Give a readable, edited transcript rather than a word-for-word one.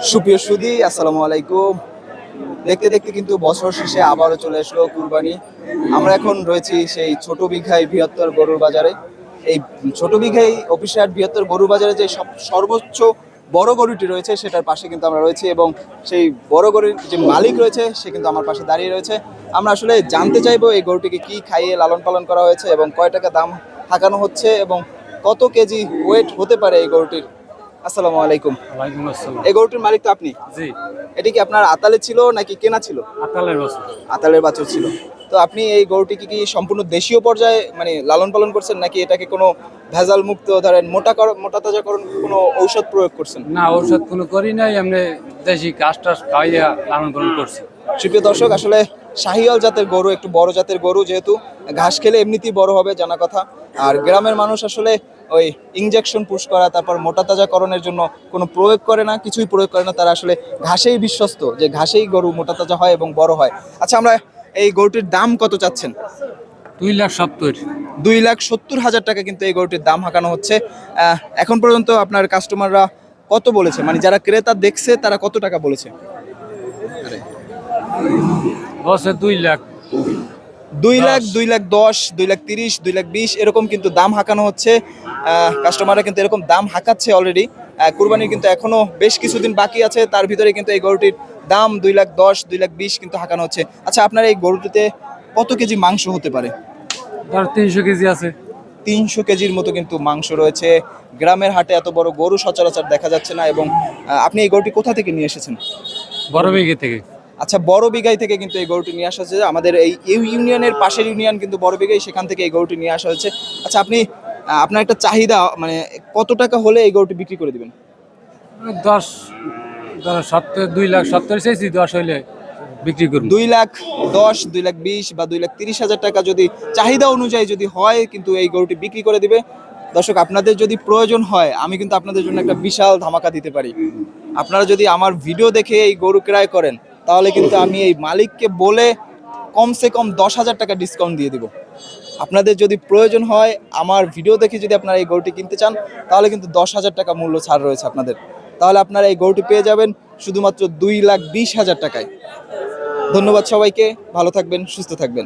সুপ্রিয় সুধী, আসসালামু আলাইকুম। দেখতে দেখতে কিন্তু বছর শেষে আবারও চলে আসলো কুরবানি। আমরা এখন রয়েছি সেই ছোট বিঘাই বৃহত্তর গরুর বাজারে। এই ছোট বিঘাই অফিসিয়াল বৃহত্তর গরুর বাজারে যে সর্বোচ্চ বড় গরুটি রয়েছে সেটার পাশে কিন্তু আমরা রয়েছি, এবং সেই বড় গরুর যে মালিক রয়েছে সে কিন্তু আমার পাশে দাঁড়িয়ে রয়েছে। আমরা আসলে জানতে চাইবো এই গরুটিকে কি খাইয়ে লালন পালন করা হয়েছে এবং কয় টাকা দাম হাঁকানো হচ্ছে এবং কত কেজি ওয়েট হতে পারে এই গরুটির। আসসালামু আলাইকুম। ওয়ালাইকুম আসসালাম। এই গরুটির মালিক তো আপনি? জি। এটা কি আপনার আতালে ছিল নাকি কেনা ছিল? আতালের বছর। আতালের বাছুর ছিল। তো আপনি এই গরুটিকে কি সম্পূর্ণ দেশীয় পর্যায়ে মানে লালন পালন করছেন, নাকি এটাকে কোনো ভেজাল মুক্ত ধরেন মোটা তাজাকরণ কোনো ঔষধ প্রয়োগ করছেন? না, ঔষধ কোনো করি নাই, এমনি দেশি ঘাস টাস খাইয়া লালন পালন করছি। সুপ্রিয় দর্শক, আসলে শাহিওয়াল জাতের গরু একটু বড় জাতের গরু, যেহেতু ঘাস খেলে এমনিতেই বড় হবে জানা কথা। আর গ্রামের মানুষ আসলে ওই ইনজেকশন পুশ করা, তারপর মোটা তাজাকরণের জন্য কোনো প্রয়োগ করে না, কিছুই প্রয়োগ করে না। তারা আসলে ঘাসেই বিশ্বস্ত, যে ঘাসেই গরু মোটা তাজা হয় এবং বড় হয়। আচ্ছা, আমরা এই গরুটির দাম কত চাচ্ছেন? 2,70,000। 2,70,000 টাকা কিন্তু এই গরুটির দাম হাঁকানো হচ্ছে। এখন পর্যন্ত আপনার কাস্টমাররা কত বলেছে, মানে যারা ক্রেতা দেখছে তারা কত টাকা বলেছে? বছর 2,00,000। 2,00,000, 2,10,000, 2,30,000, 2,20,000 এরকম কিন্তু দাম হাঁকানো হচ্ছে। কাস্টমাররা কিন্তু এরকম দাম হাঁকাচ্ছে অলরেডি। কুরবানির কিন্তু এখনো বেশ কিছুদিন বাকি আছে, তার ভিতরে কিন্তু এই গরুটির দাম 2,10,000, 2,20,000 কিন্তু হাঁকানো হচ্ছে। আচ্ছা, আপনার এই গরুটিতে কত কেজি মাংস হতে পারে? ধর 300 কেজি আছে। 300 কেজির মতো কিন্তু মাংস রয়েছে। গ্রামের হাটে এত বড় গরু সচরাচর দেখা যাচ্ছে না। এবং আপনি এই গরুটি কোথা থেকে নিয়ে এসেছেন? বড় বেগে থেকে। আচ্ছা, বড় বিঘাই থেকে কিন্তু এই গরুটি নিয়ে আসা হয়েছে। আমাদের এই ইউনিয়নের পাশের ইউনিয়ন কিন্তু বড় বিঘাই, সেখান থেকে এই গরুটি নিয়ে আসা হয়েছে। আচ্ছা, আপনি আপনার একটা চাহিদা, মানে কত টাকা হলে এই গরুটি বিক্রি করে দিবেন? 10, 70, 2,70,000 চাইছি, 10 হইলে বিক্রি করুন। 2,10,000, 2,20,000 বা 2,30,000 টাকা যদি চাহিদা অনুযায়ী যদি হয়, কিন্তু এই গরুটি বিক্রি করে দিবে। দর্শক, আপনাদের যদি প্রয়োজন হয় আমি কিন্তু আপনাদের জন্য একটা বিশাল ধামাকা দিতে পারি। আপনারা যদি আমার ভিডিও দেখে এই গরু ক্রয় করেন, তাহলে কিন্তু আমি এই মালিককে বলে কমসে কম 10,000 টাকা ডিসকাউন্ট দিয়ে দিব। আপনাদের যদি প্রয়োজন হয়, আমার ভিডিও দেখে যদি আপনারা এই গরুটি কিনতে চান, তাহলে কিন্তু 10,000 টাকা মূল্য ছাড় রয়েছে আপনাদের। তাহলে আপনারা এই গরুটি পেয়ে যাবেন শুধুমাত্র 2,20,000 টাকায়। ধন্যবাদ সবাইকে, ভালো থাকবেন, সুস্থ থাকবেন।